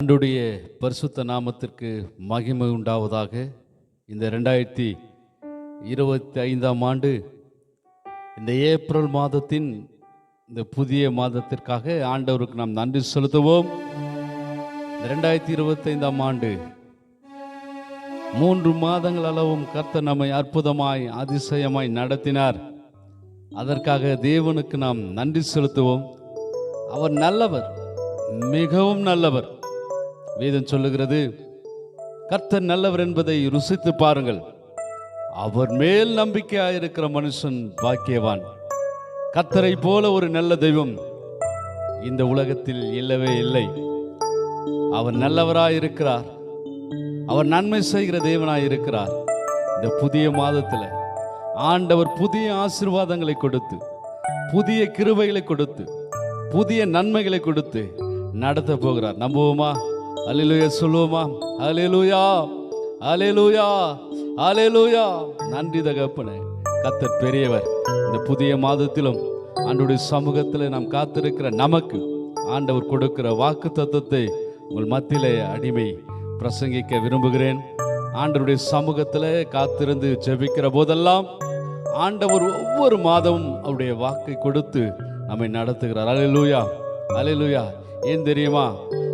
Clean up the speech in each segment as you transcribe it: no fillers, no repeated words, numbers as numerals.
ஆண்டுடைய பரிசுத்த நாமத்திற்கு மகிமை உண்டாவதாக. இந்த 2025ஆம் ஆண்டு இந்த ஏப்ரல் மாதத்தின் இந்த புதிய மாதத்திற்காக ஆண்டவருக்கு நாம் நன்றி செலுத்துவோம். இந்த 2025ஆம் ஆண்டு 3 மாதங்கள் அளவும் கர்த்தர் நம்மை அற்புதமாய் அதிசயமாய் நடத்தினார். அதற்காக தேவனுக்கு நாம் நன்றி செலுத்துவோம். அவர் நல்லவர், மிகவும் நல்லவர். வேதம் சொல்லுகிறது, கர்த்தர் நல்லவர் என்பதை ருசித்து பாருங்கள். அவர் மேல் நம்பிக்கையாயிருக்கிற மனுஷன் பாக்கியவான். கர்த்தரை போல ஒரு நல்ல தெய்வம் இந்த உலகத்தில் இல்லவே இல்லை. அவர் நல்லவராயிருக்கிறார். அவர் நன்மை செய்கிற தேவனாயிருக்கிறார். இந்த புதிய மாதத்தில் ஆண்டவர் புதிய ஆசீர்வாதங்களை கொடுத்து, புதிய கிருபைகளை கொடுத்து, புதிய நன்மைகளை கொடுத்து நடத்த போகிறார். நம்புவோமா? அல்லேலூயா சொல்லுவோமா? அல்லேலூயா, அல்லேலூயா, அல்லேலூயா. நன்றி தகப்பனே, கர்த்தர் பெரியவர். இந்த புதிய மாதத்திலும் ஆண்டவருடைய சமூகத்தில் நாம் காத்திருக்கிற நமக்கு ஆண்டவர் கொடுக்கிற வாக்கு தத்தத்தை உங்கள் மத்தியிலே அடிமை பிரசங்கிக்க விரும்புகிறேன். ஆண்டவருடைய சமூகத்தில் காத்திருந்து ஜெபிக்கிற போதெல்லாம் ஆண்டவர் ஒவ்வொரு மாதமும் அவருடைய வாக்கை கொடுத்து நம்மை நடத்துகிறார். அல்லேலூயா, அல்லேலூயா. ஏன் தெரியுமா?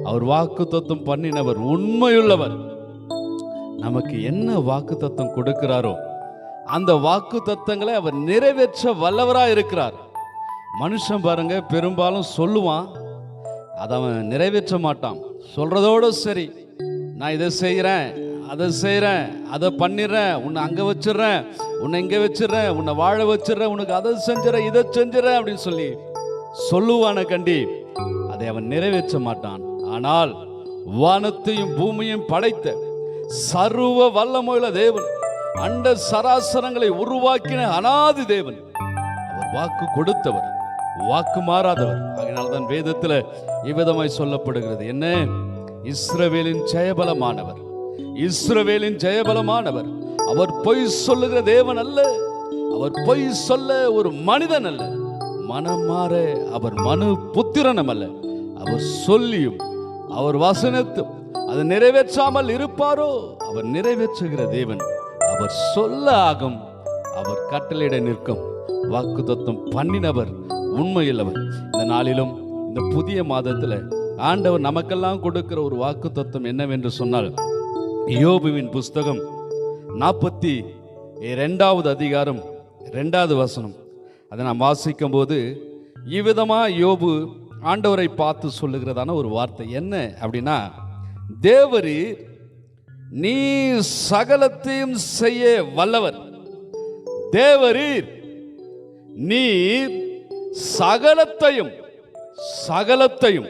அவர் வாக்கு தத்தம் பண்ணினவர், உண்மையுள்ளவர். நமக்கு என்ன வாக்கு தத்தம் கொடுக்கிறாரோ அந்த வாக்கு தத்தங்களை அவர் நிறைவேற்ற வல்லவராக இருக்கிறார். மனுஷன் பாருங்க, பெரும்பாலும் சொல்லுவான், அதை அவன் நிறைவேற்ற மாட்டான். சொல்றதோடு சரி, நான் இதை செய்கிறேன், அதை செய்கிறேன், அதை பண்ணிடுறேன், உன்னை அங்கே வச்சிடுறேன், உன்னை இங்கே வச்சிடுறேன், உன்னை வாழ வச்சிடுறேன், உனக்கு அதை செஞ்சிடறேன், இதை செஞ்சிடறேன் அப்படின்னு சொல்லி சொல்லுவான கண்டி அதை அவன் நிறைவேற்ற மாட்டான். ஆனால் வானத்தையும் பூமியையும் படைத்த சர்வ வல்லமையுள்ள தேவன், அண்ட சராசரங்களை உருவாக்கின அனாதி தேவன், அவர் வாக்கு கொடுத்தவர், வாக்கு மாறாதவர். அதனால்தான் வேதத்தில் இவ்விதமாய் சொல்லப்படுகிறது, என்ன? இஸ்ரவேலின் ஜெயபலமானவர், இஸ்ரவேலின் ஜெயபலமானவர். அவர் பொய் சொல்லுகிற தேவன் அல்ல, அவர் பொய் சொல்ல ஒரு மனிதன் அல்ல. மனம் மாற அவர் மனு புத்திரனும் அல்ல. அவர் சொல்லியும் அவர் வசனத்தும் அதை நிறைவேற்றாமல் இருப்பாரோ? அவர் நிறைவேற்றுகிற தேவன். அவர் சொல்ல ஆகும், அவர் கட்டளையிட நிற்கும். வாக்கு தத்தம் பண்ணினவர், உண்மையுள்ளவர். இந்த நாளிலும் இந்த புதிய மாதத்தில் ஆண்டவர் நமக்கெல்லாம் கொடுக்கிற ஒரு வாக்கு தத்தம் என்னவென்று சொன்னால், யோபுவின் புஸ்தகம் 42வது அதிகாரம் 2வது வசனம். அதை நாம் வாசிக்கும் போது இவ்விதமா யோபு ஆண்டவரை பார்த்து சொல்லுகிறதான ஒரு வார்த்தை என்ன அப்படின்னா, தேவரீர் நீ சகலத்தையும் செய்ய வல்லவர். தேவரீர் நீர் சகலத்தையும் சகலத்தையும்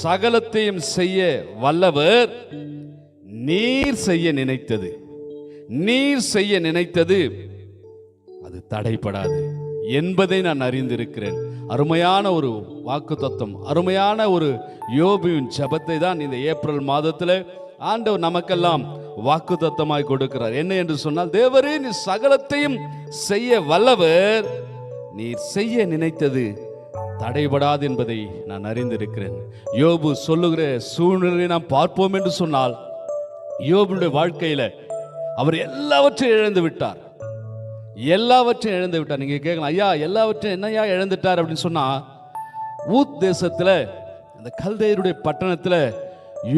சகலத்தையும் செய்ய வல்லவர். நீர் செய்ய நினைத்தது, நீர் செய்ய நினைத்தது அது தடைபடாது என்பதை நான் அறிந்திருக்கிறேன். அருமையான ஒரு வாக்கு தத்துவம், அருமையான ஒரு யோபுவின் ஜெபத்தை தான் இந்த ஏப்ரல் மாதத்தில் ஆண்டவர் நமக்கெல்லாம் வாக்கு தத்தமாய் கொடுக்கிறார். என்ன என்று சொன்னால், தேவரே நீ சகலத்தையும் செய்ய வல்லவர், நீர் செய்ய நினைத்தது தடைபடாது என்பதை நான் அறிந்திருக்கிறேன். யோபு சொல்லுகிற சூழ்நிலையை நாம் பார்ப்போம் என்று சொன்னால், யோபுடைய வாழ்க்கையில அவர் எல்லாவற்றையும் இழந்து விட்டார், எல்லாவற்றையும் இழந்து விட்டார். நீங்க கேட்கலாம், ஐயா எல்லாவற்றையும் என்னையா இழந்துட்டார் அப்படின்னு சொன்னா, ஊத் தேசத்துல அந்த கல்தேயருடைய பட்டணத்துல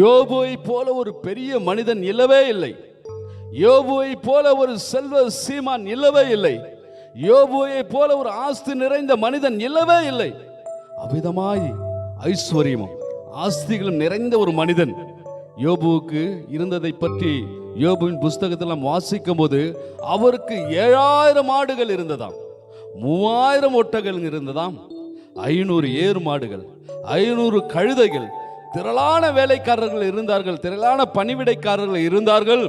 யோபுவை போல ஒரு பெரிய மனிதன் இல்லவே இல்லை. யோபுவை போல ஒரு செல்வ சீமான் இல்லவே இல்லை. யோபுவை போல ஒரு ஆஸ்தி நிறைந்த மனிதன் இல்லவே இல்லை. அவ்விதமாய் ஐஸ்வர்யமும் ஆஸ்திகளும் நிறைந்த ஒரு மனிதன் யோபுவுக்கு இருந்ததை பற்றி யோபுவின் புஸ்தகத்தில் நாம் வாசிக்கும் போது, அவருக்கு 7000 ஆடுகள் இருந்ததாம், 3000 ஒட்டகள் இருந்ததாம், 500 ஏறு மாடுகள், 500 கழுதைகள், திரளான வேலைக்காரர்கள் இருந்தார்கள், திரளான பணிவிடைக்காரர்கள் இருந்தார்கள்.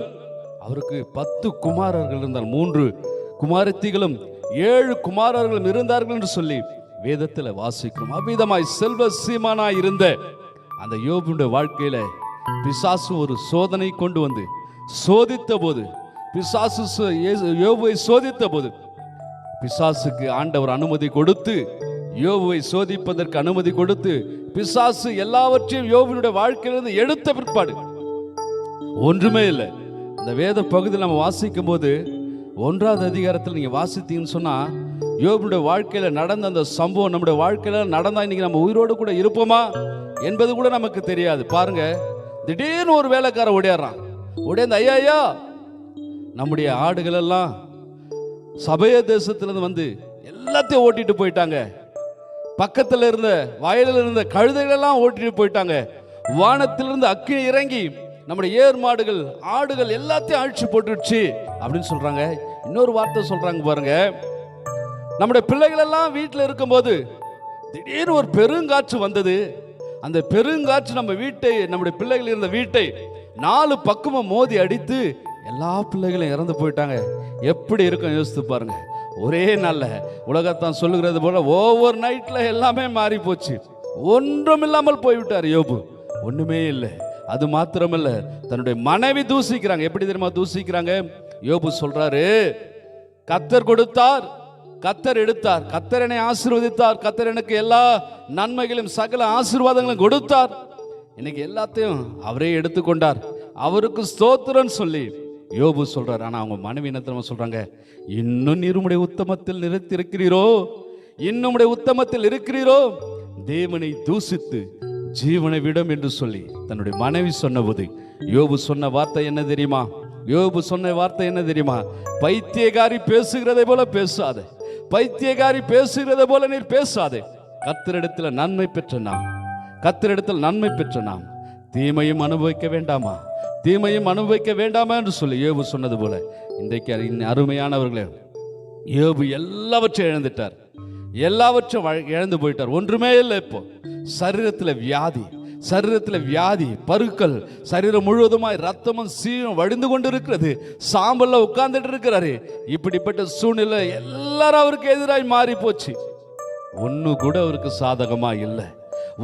அவருக்கு 10 குமாரர்கள் இருந்தார், 3 குமாரத்திகளும் 7 குமாரர்களும் இருந்தார்கள் என்று சொல்லி வேதத்தில் வாசிக்கிறோம். அவ்விதமாய் செல்வ சீமானாய் இருந்த அந்த யோபுடைய வாழ்க்கையில பிசாசு ஒரு சோதனை கொண்டு வந்து சோதித்த போது, பிசாசு யோபுவை சோதித்த போது, பிசாசுக்கு ஆண்டவர் அனுமதி கொடுத்து யோபுவை சோதிப்பதற்கு அனுமதி கொடுத்து பிசாசு எல்லாவற்றையும் யோபுனுடைய வாழ்க்கையிலிருந்து எடுத்த பிற்பாடு ஒன்றுமே இல்லை. இந்த வேத பகுதியில் நம்ம வாசிக்கும் போது 1வது அதிகாரத்தில் நீங்க வாசித்தீங்கன்னு சொன்னா, யோபுனுடைய வாழ்க்கையில நடந்த அந்த சம்பவம் நம்முடைய வாழ்க்கையில நடந்தா இன்னைக்கு நம்ம உயிரோடு கூட இருப்போமா என்பது கூட நமக்கு தெரியாது. பாருங்க, திடீர்னு ஒரு வேலைக்காரன் ஓடியாடுறான். ஓடியாந்து, ஐயா ஐயா, நம்முடைய ஆடுகள் எல்லாம் சபைய தேசத்திலிருந்து வந்து எல்லாத்தையும் ஓட்டிட்டு போயிட்டாங்க. பக்கத்தில் இருந்த வயலில் இருந்த கழுதைகள் எல்லாம் ஓட்டிட்டு போயிட்டாங்க. வானத்திலிருந்து அக்கினி இறங்கி நம்முடைய ஏர் மாடுகள் ஆடுகள் எல்லாத்தையும் அழிச்சு போட்டுடுச்சு அப்படின்னு சொல்றாங்க. இன்னொரு வார்த்தை சொல்றாங்க பாருங்க, நம்முடைய பிள்ளைகள் எல்லாம் வீட்டில் இருக்கும்போது திடீர்னு ஒரு பெருங்காற்று வந்தது. அந்த பெருங்காற்று நம்ம வீட்டை, நம்முடைய பிள்ளைகள் இருந்த வீட்டை 4 பக்கமும் மோதி அடித்து எல்லா பிள்ளைகளும் இறந்து போயிட்டாங்க. எப்படி இருக்கும் யோசித்து பாருங்க. ஒரே நாள்ல உலகத்தான் சொல்லுகிறது போல ஓவர் நைட்ல எல்லாமே மாறி போச்சு. ஒன்றும் இல்லாமல் போய்விட்டார் யோபு. ஒண்ணுமே இல்லை. அது மாத்திரமல்ல, தன்னுடைய மனைவி தூசிக்கிறாங்க. எப்படி தெரியுமா தூசிக்கிறாங்க? யோபு சொல்றாரு, கர்த்தர் கொடுத்தார், கர்த்தர் எடுத்தார், கர்த்தர் என்னை ஆசீர்வதித்தார், கர்த்தர் எனக்கு எல்லா நன்மைகளும் சகல ஆசீர்வாதங்களும் கொடுத்தார், இன்னைக்கு எல்லாத்தையும் அவரே எடுத்துக்கொண்டார், அவருக்கு ஸ்தோத்திரம் சொல்லி யோபு சொல்றார். ஆனா அவங்க மனைவி என்ன சொல்றாங்க? இன்னும் நீர் உம்முடைய உத்தமத்தில் நிலைத்திருக்கிறீரோ, இன்னும் உம்முடைய உத்தமத்தில் இருக்கிறீரோ, தேவனை தூசித்து ஜீவனை விடும் என்று சொல்லி தன்னுடைய மனைவி சொன்னபோது யோபு சொன்ன வார்த்தை என்ன தெரியுமா? யோபு சொன்ன வார்த்தை என்ன தெரியுமா? பைத்தியகாரி பேசுகிறதை போல பேசாதே, பைத்தியகாரி பேசுகிறதை போல நீர் பேசாதே. கர்த்தரிடத்தில் நன்மை பெற்ற நாம், கர்த்தரிடத்தில் நன்மை பெற்ற நாம் தீமையும் அனுபவிக்க வேண்டாமா, தீமையும் அனுபவிக்க வேண்டாமா என்று சொல்லி யோபு சொன்னது போல இன்றைக்கு அருமையானவர்களே, யோபு எல்லாவற்றையும் இழந்துட்டார், எல்லாவற்றையும் இழந்து போயிட்டார். ஒன்றுமே இல்லை. இப்போ சரீரத்தில் வியாதி, சரீரத்தில் வியாதி, பருக்கள், சரீரம் முழுவதுமாய் ரத்தமும் சீரும் வடிந்து கொண்டு இருக்கிறது. சாம்பல்ல உட்கார்ந்துட்டு இருக்கிறாரு. இப்படிப்பட்ட சூழ்நிலை எல்லாரும் அவருக்கு எதிராய் மாறி போச்சு. ஒன்னு கூட அவருக்கு சாதகமா இல்லை,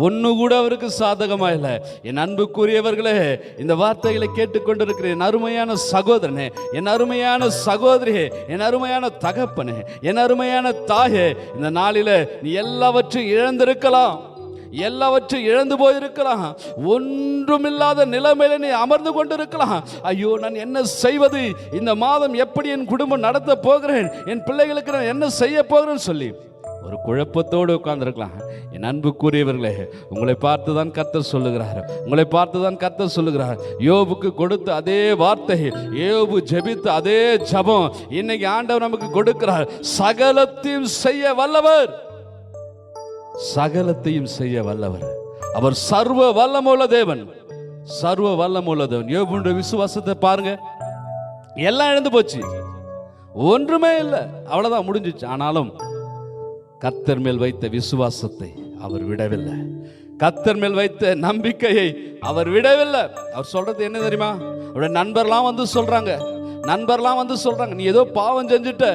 ஒன்னு கூட அவருக்கு சாதகமா இல்லை. என் அன்புக்குரியவர்களே, இந்த வார்த்தைகளை கேட்டுக்கொண்டிருக்கிற என் அருமையான சகோதரனே, என் அருமையான சகோதரியே, என் அருமையான தகப்பனே, என் அருமையான தாயே, இந்த நாளில நீ எல்லாவற்றையும் இழந்திருக்கலாம், எல்லாவற்றையும் இழந்து போயிருக்கலாம், ஒன்றுமில்லாத நிலைமையில நீ அமர்ந்து கொண்டிருக்கலாம். ஐயோ, நான் என்ன செய்வது, இந்த மாதம் எப்படி என் குடும்பம் நடத்த போகிறேன், என் பிள்ளைகளுக்கு நான் என்ன செய்ய போகிறேன்னு சொல்லி ஒரு குழப்பத்தோடு உட்கார்ந்துருக்கலாம். என் அன்புக்குரியவர்களே, உங்களை பார்த்துதான் கர்த்தர் சொல்லுகிறார், உங்களை பார்த்துதான் கர்த்தர் சொல்லுகிறார். யோபுக்கு கொடுத்த அதே வார்த்தை, யோபு ஜெபித்த அதே ஜெபம் இன்னைக்கு ஆண்டவர் நமக்கு கொடுக்கிறார். சகலத்தையும் செய்ய வல்லவர், சகலத்தையும் செய்ய வல்லவர். அவர் சர்வ வல்லமுள்ள தேவன், சர்வ வல்லமுள்ள தேவன். யோபுடைய விசுவாசத்தை பாருங்க, எல்லாம் இழந்து போச்சு, ஒன்றுமே இல்லை, அவ்வளவுதான், முடிஞ்சிச்சு. ஆனாலும் கர்த்தர் மேல் வைத்த விசுவாசத்தை அவர் விடவில்லை, கர்த்தர் மேல் வைத்த நம்பிக்கையை அவர் விடவில்லை. அவர் சொல்றது என்ன தெரியுமா? அவருடைய நண்பர்லாம் வந்து சொல்றாங்க, நண்பர்லாம் வந்து சொல்றாங்க, நீ ஏதோ பாவம் செஞ்சுட்ட,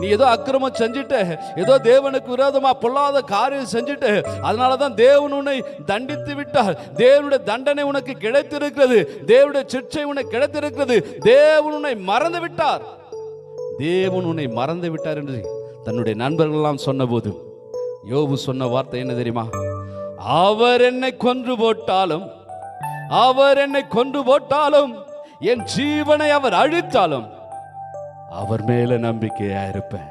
நீ ஏதோ அக்கிரமம் செஞ்சுட்ட, ஏதோ தேவனுக்கு விரோதமா பொல்லாத காரியம் செஞ்சுட்ட, அதனாலதான் தேவன் உன்னை தண்டித்து விட்டார், தேவனுடைய தண்டனை உனக்கு கிடைத்திருக்கிறது, தேவனுடைய சிட்சை உனக்கு கிடைத்திருக்கிறது, தேவன் உன்னை மறந்து விட்டார், தேவன் உன்னை மறந்து விட்டார் என்று தன்னுடைய நண்பர்கள் எல்லாம் சொன்ன போது யோபு சொன்ன வார்த்தை என்ன தெரியுமா? அவர் என்னை கொன்று போட்டாலும், அவர் என்னை கொன்று போட்டாலும், என் ஜீவனை அவர் அழித்தாலும் அவர் மேல நம்பிக்கையா இருப்பேன்,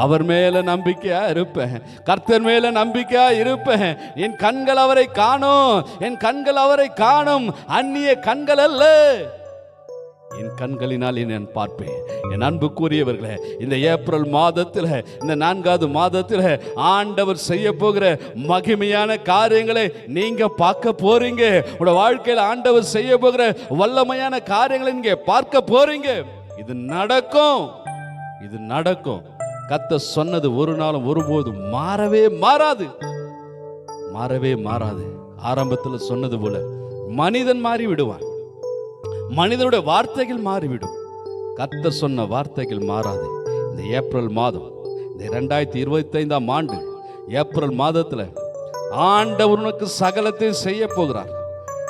அவர் மேல நம்பிக்கையா இருப்பேன், கர்த்தர் மேல நம்பிக்கையா இருப்பேன். என் கண்கள் அவரை காணும், என் கண்கள் அவரை காணும், அந்நிய கண்கள் அல்ல, என் கண்களினால் நான் பார்ப்பேன். என் அன்புக்குரியவர்களே, இந்த ஏப்ரல் மாதத்தில், இந்த 4வது மாதத்தில் ஆண்டவர் செய்ய போகிற மகிமையான காரியங்களை நீங்க பார்க்க போறீங்க. உங்க வாழ்க்கையில் ஆண்டவர் செய்ய போகிற வல்லமையான காரியங்களை நீங்க பார்க்க போறீங்க. இது நடக்கும், இது நடக்கும். கர்த்தர் சொன்னது ஒரு நாளும் ஒருபோதும் மாறவே மாறாது, மாறவே மாறாது. ஆரம்பத்தில் சொன்னது போல மனிதன் மாறி விடுவான், மனிதனுடைய வார்த்தைகள் மாறிவிடும், கர்த்தர் சொன்ன வார்த்தைகள் மாறாது. இந்த ஏப்ரல் மாதம், இந்த 2025ஆம் ஆண்டு ஏப்ரல் மாதத்தில் ஆண்டவர் உனக்கு சகலத்தையும் செய்ய போகிறார்.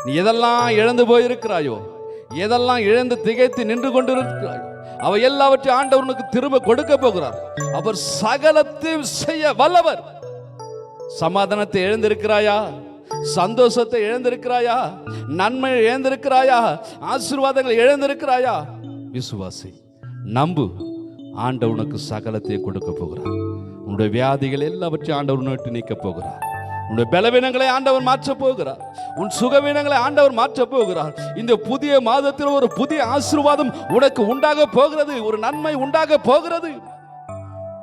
நீ எதெல்லாம் இழந்து போயிருக்கிறாயோ, எதெல்லாம் இழந்து திகைத்து நின்று கொண்டிருக்கிறாயோ, அவை எல்லாவற்றையும் ஆண்டவர் உனக்கு திரும்ப கொடுக்க போகிறார். அவர் சகலத்தையும் செய்ய வல்லவர். சமாதானத்தை இழந்திருக்கிறாயா? சந்தோஷத்தை இழந்திருக்கிறாயா? நன்மை இழந்திருக்கிறாயா? ஆசீர்வாதங்களை இழந்திருக்கிறாயா? விசுவாசி, நம்பு. ஆண்டவர் உனக்கு சகலத்தை கொடுக்க போகிறார். உன்னுடைய வியாதிகள் எல்லாவற்றையும் ஆண்டவர் நோட்டி நீக்க போகிறார். உன்னுடைய பலவீனங்களை ஆண்டவர் மாற்ற போகிறார். உன் சுகவீனங்களை ஆண்டவர் மாற்ற போகிறார். இந்த புதிய மாதத்தில் ஒரு புதிய ஆசீர்வாதம் உனக்கு உண்டாக போகிறது. ஒரு நன்மை உண்டாக போகிறது.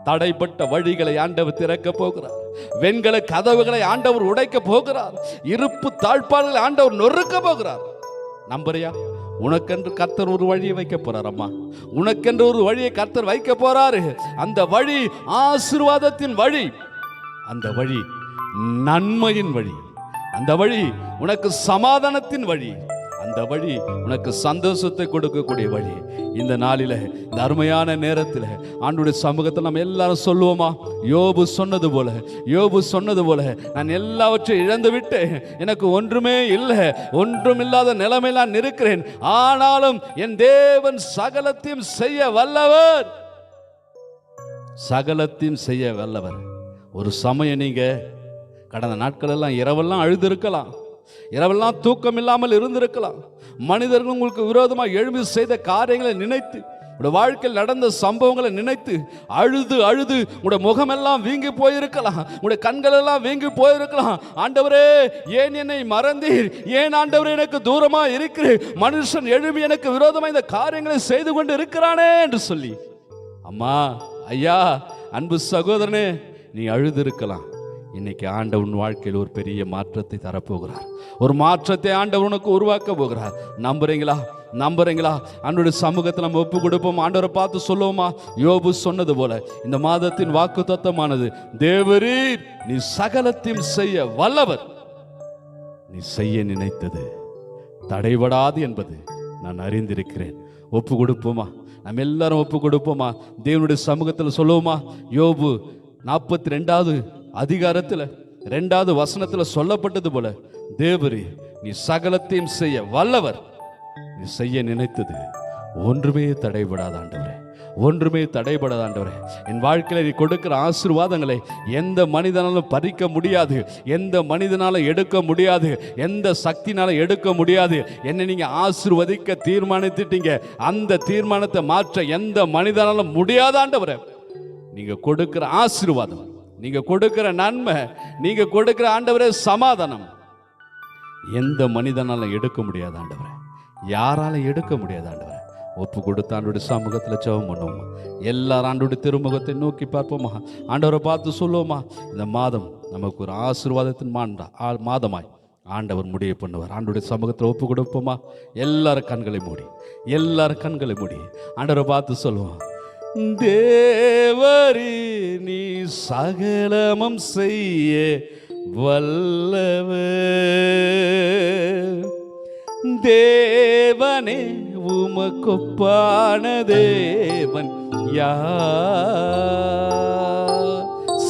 தடைப்பட்ட வழிகளை ஆண்டவர் திறக்க போகிறார். வெண்கல கதவுகளை ஆண்டவர் உடைக்க போகிறார். இருப்பு தாழ்பாடுகளை ஆண்டவர் நொறுக்க போகிறார். நம்புறியா? உனக்கென்று கர்த்தர் ஒரு வழியை வைக்க போறார். அம்மா, உனக்கென்று ஒரு வழியை கர்த்தர் வைக்க போறாரு. அந்த வழி ஆசீர்வாதத்தின் வழி. அந்த வழி நன்மையின் வழி. அந்த வழி உனக்கு சமாதானத்தின் வழி. அந்த வழி உனக்கு சந்தோஷத்தை கொடுக்கக்கூடிய வழி. இந்த நாளில, இந்த அருமையான நேரத்தில் ஆண்டவருடைய சமூகத்தில் நம்ம எல்லாரும் சொல்லுவோமா? யோபு சொன்னது போல, யோபு சொன்னது போல, நான் எல்லாவற்றையும் இழந்து விட்டேன், எனக்கு ஒன்றுமே இல்லை, ஒன்றும் இல்லாத நிலைமையில் நான் இருக்கிறேன். ஆனாலும் என் தேவன் சகலத்தையும் செய்ய வல்லவர். சகலத்தையும் செய்ய வல்லவர். ஒரு சமயம் நீங்க கடந்த நாட்கள் எல்லாம் இரவெல்லாம் அழுது இருக்கலாம், இரவெல்லாம் தூக்கம் இல்லாமல் இருந்திருக்கலாம். மனிதர்கள் உங்களுக்கு விரோதமாக எழுப்பி செய்த காரியங்களை நினைத்து, உங்களுடைய வாழ்க்கையில் நடந்த சம்பவங்களை நினைத்து அழுது அழுது உங்களுடைய முகமெல்லாம் வீங்கி போயிருக்கலாம், உங்களுடைய கண்கள் எல்லாம் வீங்கி போயிருக்கலாம். ஆண்டவரே, ஏன் என்னை மறந்தீர்? ஏன் ஆண்டவரே எனக்கு தூரமா இருக்கிறேன்? மனுஷன் எழுப்பி எனக்கு விரோதமாக இந்த காரியங்களை செய்து கொண்டு இருக்கிறானே என்று சொல்லி. அம்மா, ஐயா, அன்பு சகோதரனே, நீ அழுது இருக்கலாம். இன்னைக்கு ஆண்டவன் வாழ்க்கையில் ஒரு பெரிய மாற்றத்தை தரப்போகிறார். ஒரு மாற்றத்தை ஆண்டவர் உனக்கு உருவாக்க போகிறார். நம்புறீங்களா? நம்புறீங்களா? ஆண்டவருடைய சமூகத்தில் நம்ம ஒப்பு கொடுப்போம். ஆண்டவரை பார்த்து சொல்லுவோமா? யோபு சொன்னது போல இந்த மாதத்தின் வாக்கு தத்தமானது, தேவரீர் நீ சகலத்தையும் செய்ய வல்லவர். நீ செய்ய நினைத்தது தடைபடாது என்பது நான் அறிந்திருக்கிறேன். ஒப்பு கொடுப்போமா? நம்ம எல்லாரும் ஒப்பு கொடுப்போமா? தேவனுடைய சமூகத்தில் சொல்லுவோமா? யோபு 42வது அதிகாரத்தில் 2வது வசனத்தில் சொல்லப்பட்டது போல, தேவரே நீ சகலத்தையும் செய்ய வல்லவர். நீ செய்ய நினைத்தது ஒன்றுமே தடைபடாத ஆண்டவரே, ஒன்றுமே தடைபடாத ஆண்டவரே. என் வாழ்க்கையில் நீ கொடுக்கிற ஆசீர்வாதங்களை எந்த மனிதனாலும் பறிக்க முடியாது, எந்த மனிதனாலும் எடுக்க முடியாது, எந்த சக்தினாலும் எடுக்க முடியாது. என்னை நீங்க ஆசீர்வதிக்க தீர்மானித்துட்டீங்க. அந்த தீர்மானத்தை மாற்ற எந்த மனிதனாலும் முடியாத ஆண்டவரே. நீங்க கொடுக்கிற ஆசீர்வாதம், நீங்க கொடுக்கிற நன்மை, நீங்க கொடுக்கிற ஆண்டவரே சமாதானம் எந்த மனிதனால எடுக்க முடியாது ஆண்டவரே, யாரால எடுக்க முடியாது ஆண்டவரே. ஒப்பு கொடுத்து ஆண்டோடைய சமூகத்தில் ஜெபம் பண்ணுவோமா? எல்லாரும் ஆண்டோடைய திருமுகத்தை நோக்கி பார்ப்போமா? ஆண்டவரை பார்த்து சொல்லுவோமா? இந்த மாதம் நமக்கு ஒரு ஆசீர்வாதத்தின் மாதமாய் ஆண்டவர் முடிவு பண்ணுவார். ஆண்டோடைய சமூகத்தில் ஒப்பு கொடுப்போமா? எல்லாரும் கண்களை மூடி, எல்லாரும் கண்களை மூடி ஆண்டவரை பார்த்து சொல்லுவோம், தேவரே நீ சகலமும் செய்ய வல்லவர். தேவனே உமக்கொப்பான தேவன் யார்?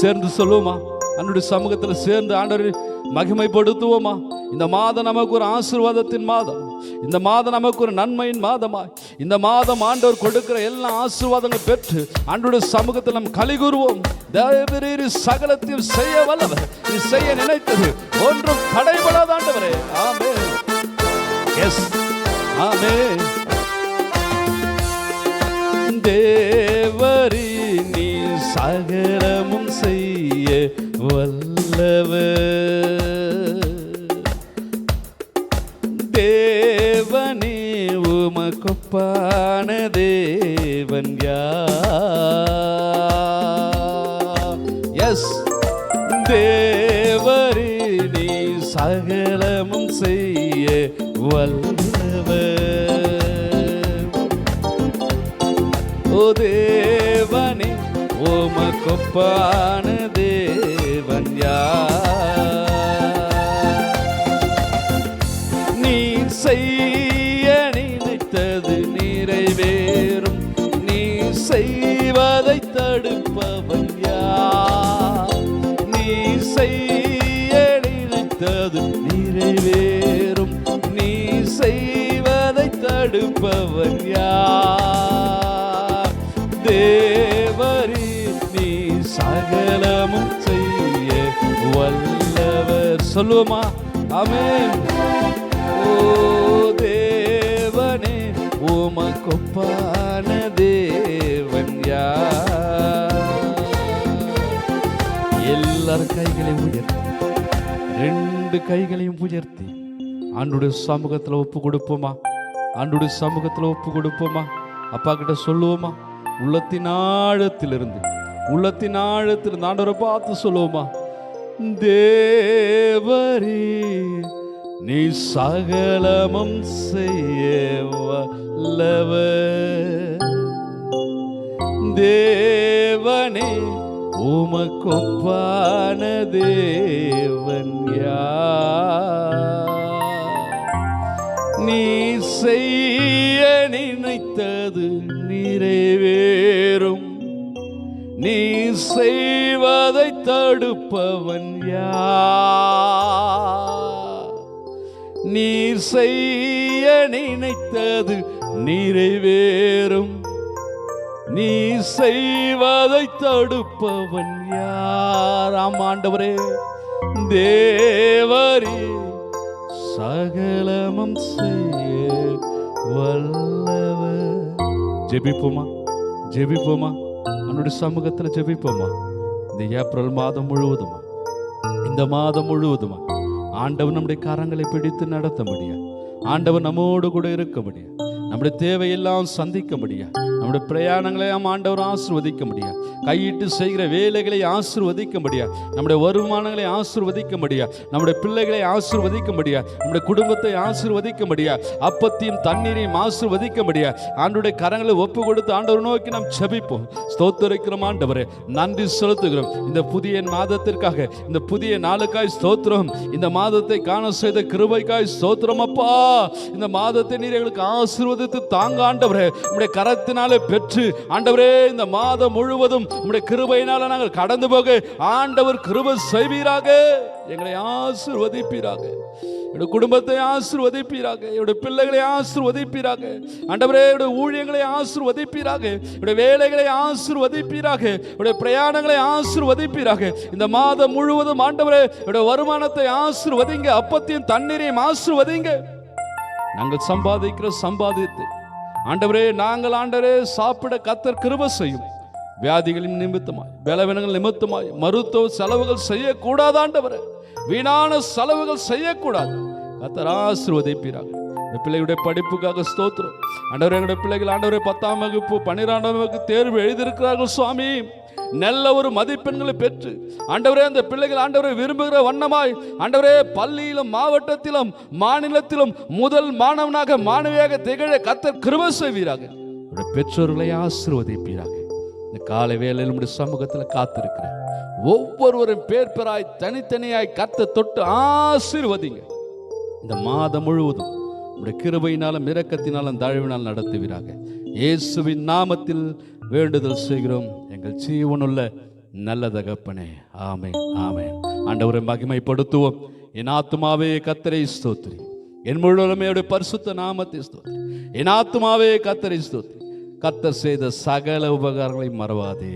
சேர்ந்து சொல்லுவோமா? அன்னுடைய சமூகத்தில் சேர்ந்து ஆண்டவரை மகிமைப்படுத்துவோமா? இந்த மாதம் நமக்கு ஒரு ஆசீர்வாதத்தின் மாதம். இந்த மாதம் நமக்கு ஒரு நன்மையின் மாதமாய் இந்த மாதம் ஆண்டவர் கொடுக்கிற எல்லா ஆசீர்வாதங்களை பெற்று ஆண்டவருடைய சமூகத்தில் நாம் களி கூறுவோம். தேவரீர் சகலத்தையும் செய்ய வல்லவர். நீ செய்ய நினைத்தது ஒன்றும் தடைபடாத ஆண்டவரே. ஆமென். எஸ், ஆமென். தேவரீ நீ சகலமும் செய்ய வல்லவர். தேவனே உமக்கொப்பான தேவன் யார்? எஸ், தேவரே நீ சகலமும் செய்ய வல்லவர். ஓ தேவனே உமக்கொப்பான தேவன் யார்? நீ செய்ய நினைத்தது நிறைவேறும். நீ செய்வதை தடுப்பவன் யார்? நீ செய்ய நினைத்தது நிறைவேறும். நீ செய்வதை தடுப்பவன் யார்? தேவரே நீ சகலமும் செய்ய வல்லவர். சொல்லுவோமா? ஆமென். ஓ தேவனே, உமக்கொப்பான தேவன் யார்? எல்லாரும் கைகளையும் உயர்த்தி, 2 கைகளையும் உயர்த்தி ஆண்டுடைய சமூகத்தில் ஒப்பு கொடுப்போமா? ஆண்டுடைய சமூகத்தில் ஒப்பு கொடுப்போமா? அப்பா கிட்ட சொல்லுவோமா? உள்ளத்தின் ஆழத்திலிருந்து ஆண்டவரை பார்த்து சொல்லுவோமா? தேவரே, நீ சகலமும் செய்ய வல்லவர். தேவனே, உமக்கொப்பான தேவன் யார்? நீ செய்ய நினைத்தது நிறைவேறும். நீ செய்வதை தடுப்பவன் யார்? நீ செய்ய நினைத்தது நிறைவேறும். நீ செய்வதை தடுப்பவன் யார்? ஆண்டவரே, தேவரே, சகலமும் செய்ய வல்லவர். ஜெபிப்போமா? ஜெபிப்போமா? அவனுடைய சமூகத்தில் ஜெபிப்போமா? இந்த ஏப்ரல் மாதம் முழுவதுமா, இந்த மாதம் முழுவதுமா ஆண்டவர் நம்முடைய கரங்களை பிடித்து நடத்த முடியும். ஆண்டவர் நம்மோடு கூட இருக்க முடியும். நம்முடைய தேவையெல்லாம் சந்திக்க முடியும். நம்முடைய பிரயாணங்களையும் ஆண்டவர் ஆசீர்வதிக்க முடியும். கையிட்டு செய்கிற வேலைகளை ஆசீர்வதிக்க முடியும். நம்முடைய வருமானங்களை ஆசீர்வதிக்க முடியும். நம்முடைய பிள்ளைகளை ஆசீர்வதிக்க முடியும். நம்முடைய குடும்பத்தை ஆசீர்வதிக்க முடியும். அப்பத்தையும் தண்ணீரையும் ஆசீர்வதிக்க முடியும். ஆண்டவருடைய கரங்களை ஒப்பு கொடுத்து ஆண்டவர் நோக்கி நாம் ஜெபிப்போம். ஸ்தோத்திரிக்கிறோம் ஆண்டவரே, நன்றி செலுத்துகிறோம் இந்த புதிய மாதத்திற்காக, இந்த புதிய நாளுக்காய் ஸ்தோத்திரம். இந்த மாதத்தை காண செய்த கிருபைக்காய் ஸ்தோத்திரம் அப்பா. இந்த மாதத்தை நீர் எங்களுக்கு ஆசீர்வதித்து தாங்க ஆண்டவரே. உம்முடைய கரத்தினாலே பெற்று ஆண்டவரே, இந்த மாதம் முழுவதும் உம்முடைய கிருபையினால நாங்கள் கடந்து போக ஆண்டவர் கிருபை செய்வீராக. எங்களை ஆசீர்வதிப்பீராக. என்னுடைய குடும்பத்தை ஆசீர்வதிப்பீராக. என்னுடைய பிள்ளைகளை ஆசீர்வதிப்பீராக. ஆண்டவரே, என்னுடைய ஊழியங்களை ஆசீர்வதிப்பீராக. என்னுடைய வேலைகளை ஆசீர்வதிப்பீராக. என்னுடைய பிரயாணங்களை ஆசீர்வதிப்பீராக. இந்த மாதம் முழுவதும் ஆண்டவரே, என்னுடைய வருமானத்தை ஆசீர்வதிங்க. அப்பத்தையும் தண்ணீரையும் ஆசீர்வதிங்க. நாங்கள் சம்பாதிக்கிற சம்பாதித்து ஆண்டவரே, நாங்கள் ஆண்டவரே சாப்பிட கர்த்தர் கிருபை செய்யும். வியாதிகளின் நிமித்தமாய், பலவீனங்கள் நிமித்தமாய் மருத்துவ செலவுகள் செய்யக்கூடாது ஆண்டவரே. வீணான செலவுகள் செய்யக்கூடாது. கர்த்தர் ஆசீர்வதிப்பீராக. பிள்ளைகளுடைய படிப்புக்காக ஸ்தோத்திரம் ஆண்டவரே. எங்களுடைய பிள்ளைகள் ஆண்டவரே 10ஆம் வகுப்பு 12ஆம் வகுப்பு தேர்வு எழுதியிருக்கிறார்கள் சுவாமி. நல்ல ஒரு மதிப்பெண்களை பெற்று ஆண்டவரே, அந்த பிள்ளைகள் ஆண்டவரை விரும்புகிற வண்ணமாய் ஆண்டவரே, பள்ளியிலும் மாவட்டத்திலும் மாநிலத்திலும் முதல் மாணவனாக மாணவியாக திகழ கர்த்தர் கிருபை செய்வீராக. பெற்றோர்களை ஆசீர்வதிப்பீராக. இந்த காலை வேளையில் நம்முடைய சமூகத்தில் காத்திருக்கிறேன் ஒவ்வொருவரும் பேர் பேராய் தனித்தனியாய் கர்த்தர் தொட்டு ஆசீர்வதிங்க. இந்த மாதம் முழுவதும் உடைய கிருபையினாலும் இரக்கத்தினாலும் தயவினால் நடத்துவீராக. இயேசுவின் நாமத்தில் வேண்டுதல் செய்கிறோம் எங்கள் ஜீவனுள்ள நல்ல தகப்பனே. ஆமென், ஆமென். ஆண்டவரை மகிமைப்படுத்துவோம். என் ஆத்துமாவே கர்த்தரை ஸ்தோத்திரி, என் முழுவதுமே பரிசுத்த நாமத்தை ஸ்தோத்திரி. என் ஆத்துமாவே கர்த்தரை ஸ்தோத்திரி. கர்த்தர் செய்த சகல உபகாரங்களை மறவாதே.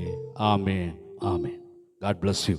ஆமென், ஆமென். God bless you.